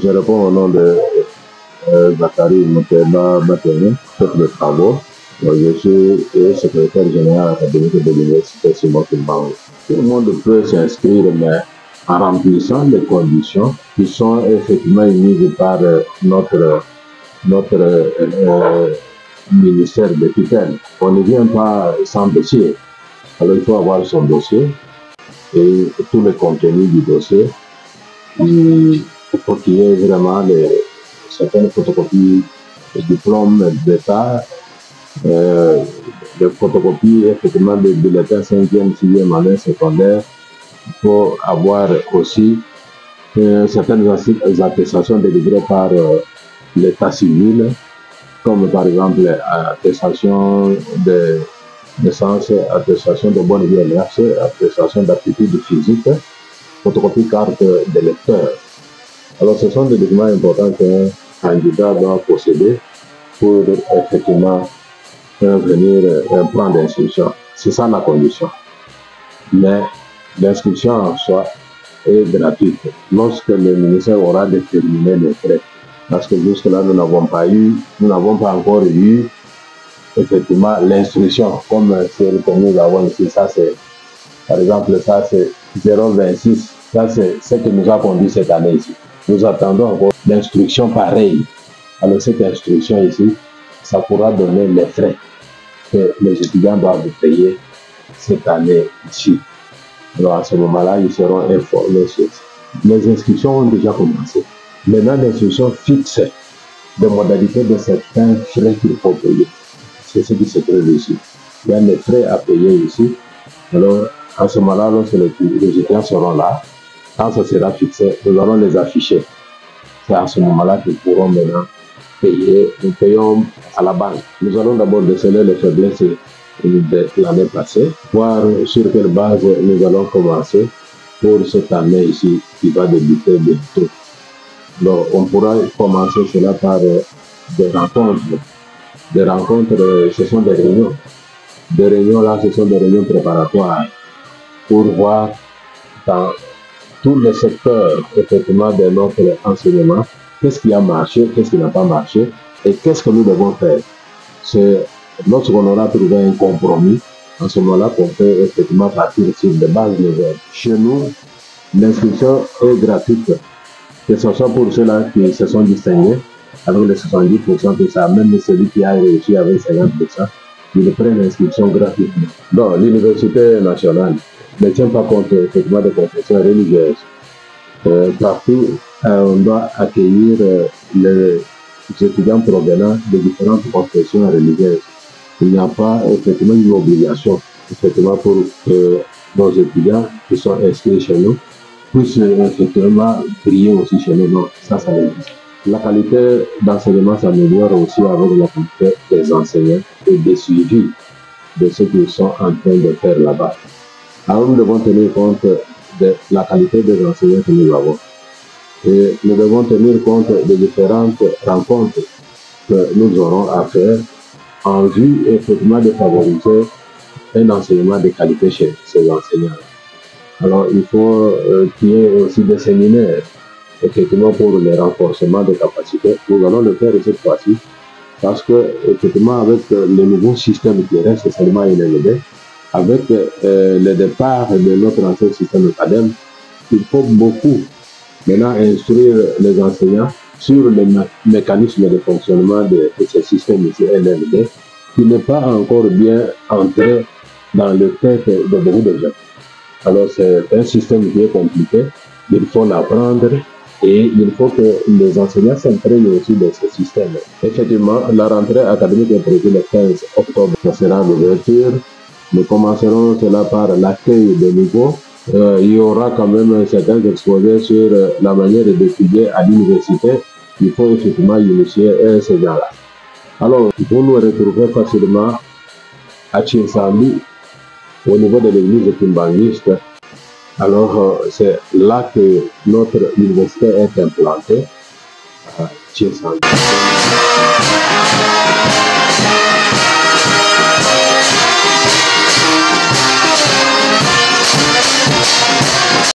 je réponds au nom de Zachary Mouteba Batene, chef de travaux. Je suis secrétaire général académique de l'Université Simon Kimbangu. Tout le monde peut s'inscrire, mais en remplissant les conditions qui sont effectivement mises par notre ministère de tutelle. On ne vient pas sans dossier. Alors il faut avoir son dossier et tout le contenu du dossier. Il faut qu'il y ait vraiment certaines photocopies de diplômes d'État, des photocopies effectivement des bulletins 5e, 6e année secondaire. Il faut avoir aussi certaines attestations délivrées par l'état civil, comme par exemple attestation de naissance, attestation de bonne vie et mœurs, attestation d'aptitude physique, photocopie carte de lecteur. Alors ce sont des documents importants qu'un candidat doit posséder pour effectivement venir un plan d'inscription. C'est ça la condition. Mais l'inscription en soi est gratuite lorsque le ministère aura déterminé les frais. Parce que jusque-là, nous n'avons pas encore eu effectivement l'instruction comme celle que nous avons ici. Ça, c'est, par exemple, ça, c'est 0,26. Ça, c'est ce que nous avons conduit cette année ici. Nous attendons encore l'instruction pareille. Alors, cette instruction ici, ça pourra donner les frais que les étudiants doivent payer cette année ici. Alors, à ce moment-là, ils seront informés sur ça. Les inscriptions ont déjà commencé. Maintenant, l'instruction fixe des modalités de certains frais qu'il faut payer. C'est ce qui se trouve ici. Il y a des frais à payer ici. Alors, à ce moment-là, lorsque les étudiants seront là, quand ça sera fixé, nous allons les afficher. C'est à ce moment-là qu'ils pourront maintenant payer. Nous payons à la banque. Nous allons d'abord déceler les faiblesses de l'année passée, voir sur quelle base nous allons commencer pour cette année ici qui va débuter bientôt. Donc, on pourra commencer cela par des rencontres. Des rencontres, ce sont des réunions. Des réunions là, ce sont des réunions préparatoires pour voir dans tous les secteurs effectivement de notre enseignement, qu'est-ce qui a marché, qu'est-ce qui n'a pas marché et qu'est-ce que nous devons faire. C'est lorsqu'on aura trouvé un compromis, en ce moment-là, qu'on peut effectivement partir sur des bases nouvelles. Chez nous, l'inscription est gratuite, que ce soit pour ceux-là qui se sont distingués, avec les 70% que ça, même celui qui a réussi avec 50%, ils prennent l'inscription gratuitement. Donc, l'université nationale ne tient pas compte effectivement des confessions religieuses. Partout, on doit accueillir les étudiants provenant de différentes confessions religieuses. Il n'y a pas effectivement une obligation effectivement pour que nos étudiants qui sont inscrits chez nous puissent effectivement prier aussi chez nous. Non, ça existe. La qualité d'enseignement s'améliore aussi avec la qualité des enseignants et des suivis de ce qu'ils sont en train de faire là-bas. Alors nous devons tenir compte de la qualité des enseignants que nous avons. Et nous devons tenir compte des différentes rencontres que nous aurons à faire en vue effectivement de favoriser un enseignement de qualité chez ces enseignants. Alors il faut qu'il y ait aussi des séminaires effectivement pour le renforcement des capacités. Nous allons le faire cette fois-ci parce que effectivement avec le nouveau système qui reste seulement une LD, avec le départ de notre ancien système académique, il faut beaucoup maintenant instruire les enseignants sur le mécanisme de fonctionnement de ce système ici LLD qui n'est pas encore bien entré dans le tête de beaucoup de gens. Alors c'est un système qui est compliqué, il faut l'apprendre et il faut que les enseignants s'imprègnent aussi de ce système. Effectivement, la rentrée académique est prévue le 15 octobre, ça sera l'ouverture. Nous commencerons cela par l'accueil des niveaux. Il y aura quand même certains exposés sur la manière d'étudier à l'université. Il faut effectivement initier ces gens-là. Alors, vous nous retrouverez facilement à Tchinsambi, au niveau de l'église kimbanguiste. Alors, c'est là que notre université est implantée, à Tchinsambi.